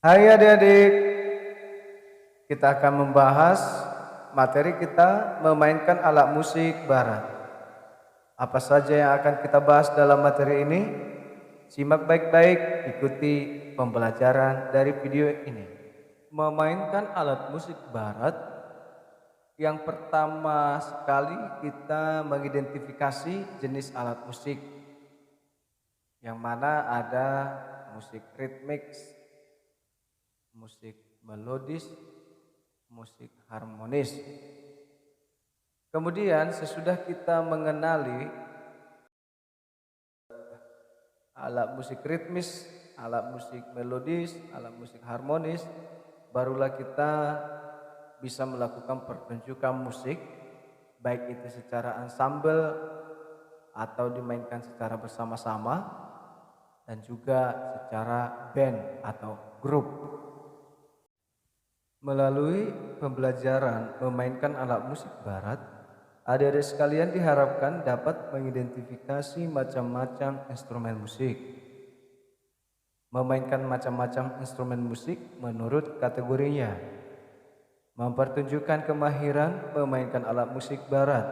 Hai adik-adik, kita akan membahas materi kita memainkan alat musik barat. Apa saja yang akan kita bahas dalam materi ini? Simak baik-baik, ikuti pembelajaran dari video ini. Memainkan alat musik barat, yang pertama sekali kita mengidentifikasi jenis alat musik, yang mana ada musik ritmik, musik melodis, musik harmonis. Kemudian sesudah kita mengenali alat musik ritmis, alat musik melodis, alat musik harmonis, barulah kita bisa melakukan pertunjukan musik, baik itu secara ensemble atau dimainkan secara bersama-sama dan juga secara band atau grup. Melalui pembelajaran memainkan alat musik barat, adik-adik sekalian diharapkan dapat mengidentifikasi macam-macam instrumen musik. Memainkan macam-macam instrumen musik menurut kategorinya. Mempertunjukkan kemahiran memainkan alat musik barat.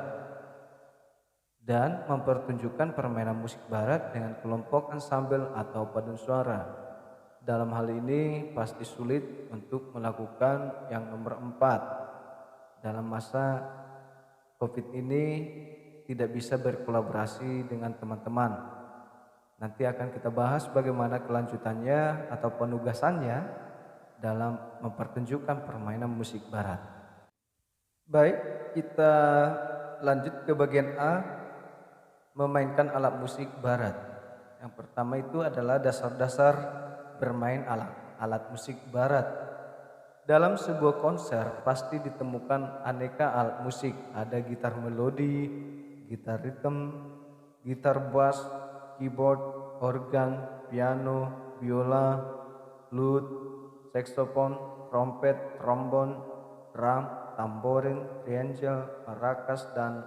Dan mempertunjukkan permainan musik barat dengan kelompok ensemble atau paduan suara. Dalam hal ini pasti sulit untuk melakukan yang nomor 4. Dalam masa COVID ini tidak bisa berkolaborasi dengan teman-teman. Nanti akan kita bahas bagaimana kelanjutannya atau penugasannya dalam mempertunjukkan permainan musik barat. Baik, kita lanjut ke bagian A, memainkan alat musik barat. Yang pertama itu adalah dasar-dasar bermain alat musik barat. Dalam sebuah konser pasti ditemukan aneka alat musik. Ada gitar melodi, gitar ritme, gitar bass, keyboard, organ, piano, biola, flute, saxophone, trompet, trombon, drum, tamborin, triangle, maracas, dan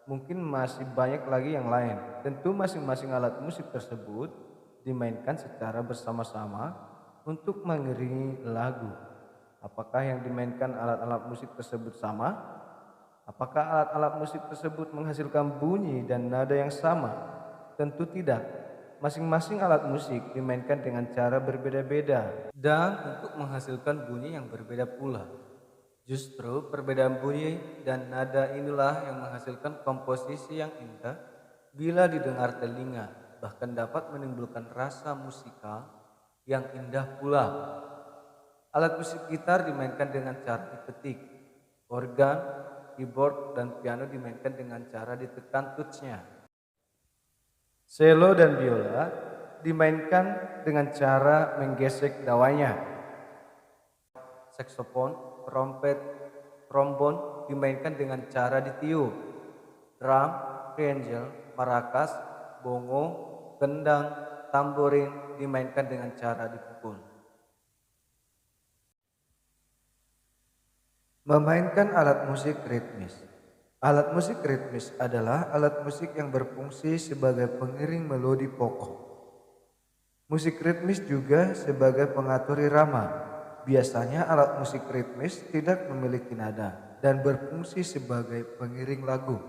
mungkin masih banyak lagi yang lain. Tentu masing-masing alat musik tersebut dimainkan secara bersama-sama untuk mengiringi lagu. Apakah yang dimainkan alat-alat musik tersebut sama? Apakah alat-alat musik tersebut menghasilkan bunyi dan nada yang sama? Tentu tidak. Masing-masing alat musik dimainkan dengan cara berbeda-beda dan untuk menghasilkan bunyi yang berbeda pula. Justru perbedaan bunyi dan nada inilah yang menghasilkan komposisi yang indah bila didengar telinga, bahkan dapat menimbulkan rasa musikal yang indah pula. Alat musik gitar dimainkan dengan cara dipetik, organ, keyboard, dan piano dimainkan dengan cara ditekan touch-nya. Cello dan biola dimainkan dengan cara menggesek dawanya. Saxophone, trompet, trombon dimainkan dengan cara ditiup. Drum, triangle, maracas, bongo, gendang, tamborin dimainkan dengan cara dipukul. Memainkan alat musik ritmis. Alat musik ritmis adalah alat musik yang berfungsi sebagai pengiring melodi pokok. Musik ritmis juga sebagai pengatur irama. Biasanya alat musik ritmis tidak memiliki nada dan berfungsi sebagai pengiring lagu.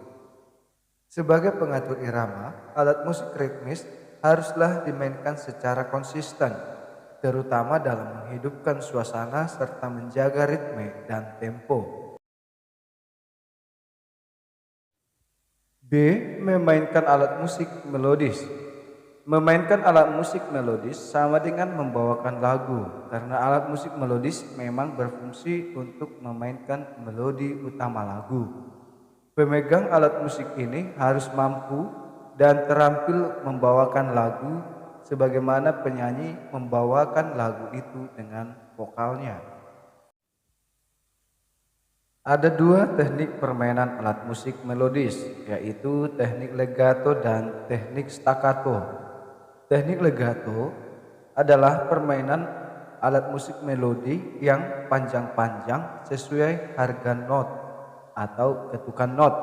Sebagai pengatur irama, alat musik ritmis haruslah dimainkan secara konsisten, terutama dalam menghidupkan suasana serta menjaga ritme dan tempo. B. Memainkan alat musik melodis. Memainkan alat musik melodis sama dengan membawakan lagu, karena alat musik melodis memang berfungsi untuk memainkan melodi utama lagu. Pemegang alat musik ini harus mampu dan terampil membawakan lagu sebagaimana penyanyi membawakan lagu itu dengan vokalnya. Ada dua teknik permainan alat musik melodis, yaitu teknik legato dan teknik staccato. Teknik legato adalah permainan alat musik melodi yang panjang-panjang sesuai harga not atau ketukan not.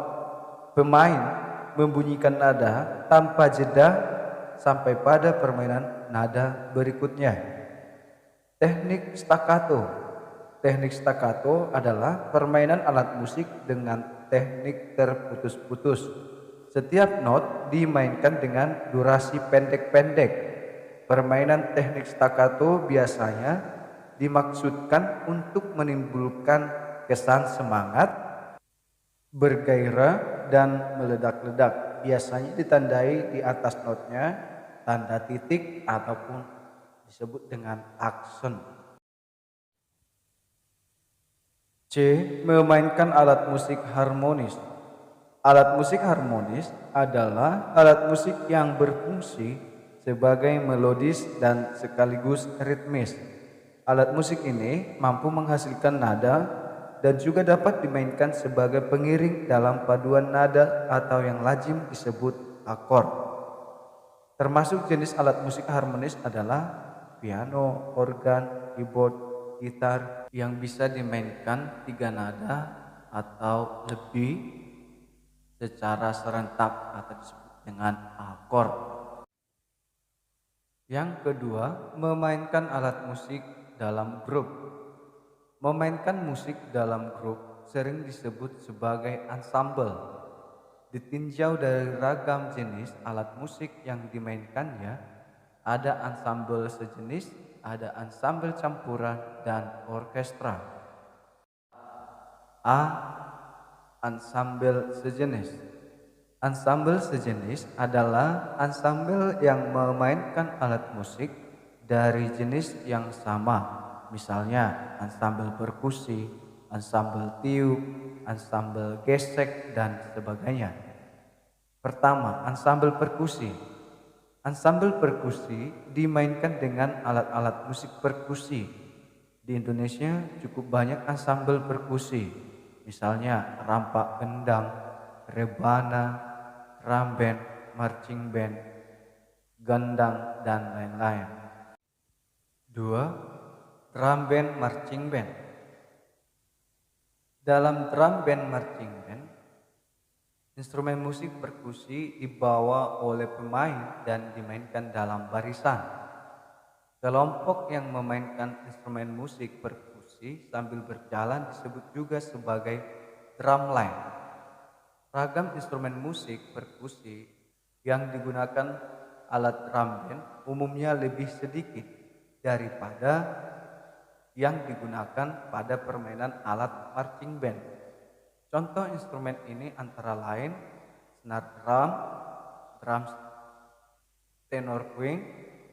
Pemain membunyikan nada tanpa jeda sampai pada permainan nada berikutnya. Teknik staccato. Teknik staccato adalah permainan alat musik dengan teknik terputus-putus. Setiap not dimainkan dengan durasi pendek-pendek. Permainan teknik staccato biasanya dimaksudkan untuk menimbulkan kesan semangat, bergairah, dan meledak-ledak. Biasanya ditandai di atas notnya tanda titik ataupun disebut dengan aksen. C. Memainkan alat musik harmonis. Alat musik harmonis adalah alat musik yang berfungsi sebagai melodis dan sekaligus ritmis. Alat musik ini mampu menghasilkan nada dan juga dapat dimainkan sebagai pengiring dalam paduan nada atau yang lazim disebut akord. Termasuk jenis alat musik harmonis adalah piano, organ, keyboard, gitar yang bisa dimainkan tiga nada atau lebih secara serentak atau disebut dengan akord. Yang kedua, memainkan alat musik dalam grup. Memainkan musik dalam grup sering disebut sebagai ensemble. Ditinjau dari ragam jenis alat musik yang dimainkannya, ada ensemble sejenis, ada ensemble campuran, dan orkestra. A. Ensemble sejenis. Ensemble sejenis adalah ensemble yang memainkan alat musik dari jenis yang sama, misalnya ensemble perkusi, ensemble tiup, ensemble gesek, dan sebagainya. Pertama, ensemble perkusi. Ensemble perkusi dimainkan dengan alat-alat musik perkusi. Di Indonesia cukup banyak ensemble perkusi, misalnya rampak kendang, rebana, drum band, marching band, gendang, dan lain-lain. 2. Drum band marching band. Dalam drum band marching band, instrumen musik perkusi dibawa oleh pemain dan dimainkan dalam barisan. Kelompok yang memainkan instrumen musik perkusi sambil berjalan disebut juga sebagai drumline. Ragam instrumen musik perkusi yang digunakan alat drum band umumnya lebih sedikit daripada yang digunakan pada permainan alat marching band. Contoh instrumen ini antara lain snare drum, drum tenor string,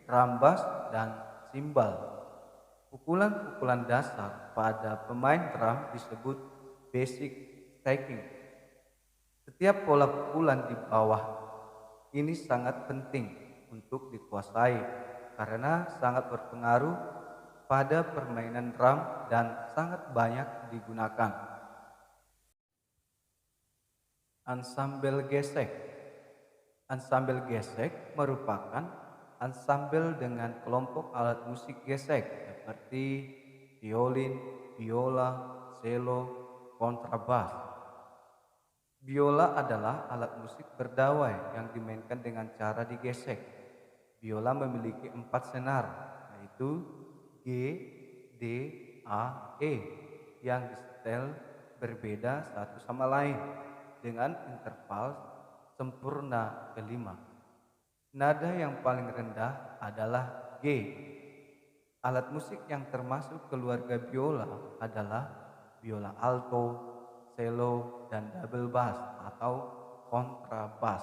drum bass, dan simbal. Pukulan-pukulan dasar pada pemain drum disebut basic stacking. Setiap pola pukulan di bawah ini sangat penting untuk dikuasai karena sangat berpengaruh pada permainan drum dan sangat banyak digunakan. Ensemble gesek. Ensemble gesek merupakan ensemble dengan kelompok alat musik gesek seperti violin, biola, cello, kontrabas. Biola adalah alat musik berdawai yang dimainkan dengan cara digesek. Biola memiliki 4 senar, yaitu G, D, A, E, yang disetel berbeda satu sama lain dengan interval sempurna kelima. Nada yang paling rendah adalah G. Alat musik yang termasuk keluarga biola adalah biola alto, cello, dan double bass atau kontrabas.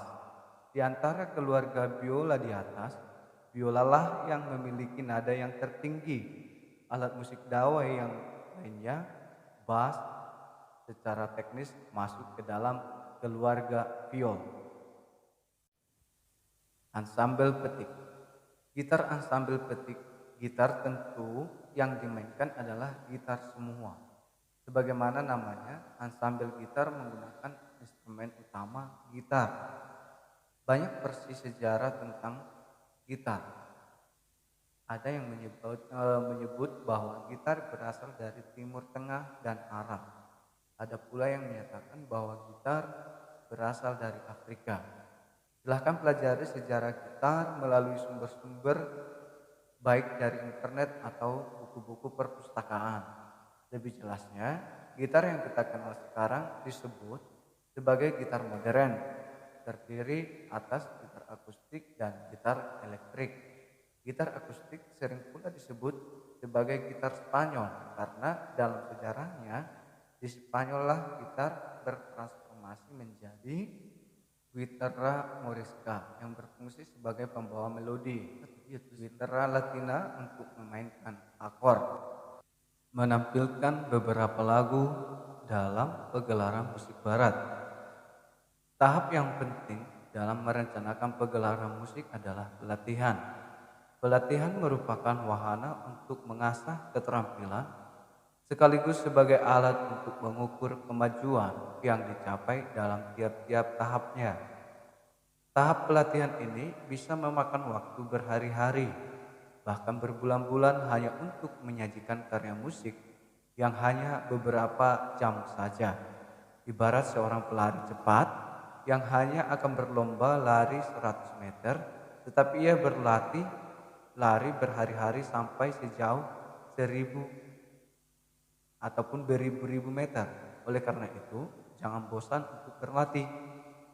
Di antara keluarga biola di atas, biolalah yang memiliki nada yang tertinggi. Alat musik dawai yang lainnya, bass, secara teknis masuk ke dalam keluarga viol. Ensemble petik. Gitar ensemble petik. Gitar tentu yang dimainkan adalah gitar semua. Sebagaimana namanya, ensemble gitar menggunakan instrumen utama gitar. Banyak versi sejarah tentang gitar. Ada yang menyebut bahwa gitar berasal dari Timur Tengah dan Arab. Ada pula yang menyatakan bahwa gitar berasal dari Afrika. Silahkan pelajari sejarah gitar melalui sumber-sumber baik dari internet atau buku buku-buku perpustakaan. Lebih jelasnya, gitar yang kita kenal sekarang disebut sebagai gitar modern, terdiri atas gitar akustik dan gitar elektrik. Gitar akustik sering pula disebut sebagai gitar Spanyol karena dalam sejarahnya di Spanyol lah gitar bertransformasi menjadi guitarra morisca yang berfungsi sebagai pembawa melodi, gitarra latina untuk memainkan akord, menampilkan beberapa lagu dalam pegelaran musik barat. Tahap yang penting dalam merencanakan pegelaran musik adalah pelatihan. Pelatihan merupakan wahana untuk mengasah keterampilan sekaligus sebagai alat untuk mengukur kemajuan yang dicapai dalam tiap-tiap tahapnya. Tahap pelatihan ini bisa memakan waktu berhari-hari, bahkan berbulan-bulan hanya untuk menyajikan karya musik yang hanya beberapa jam saja. Ibarat seorang pelari cepat yang hanya akan berlomba lari 100 meter, tetapi ia berlatih lari berhari-hari sampai sejauh 1000 ataupun beribu-ribu meter. Oleh karena itu, jangan bosan untuk berlatih.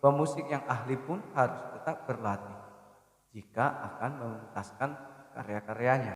Pemusik yang ahli pun harus tetap berlatih jika akan mementaskan karya-karyanya.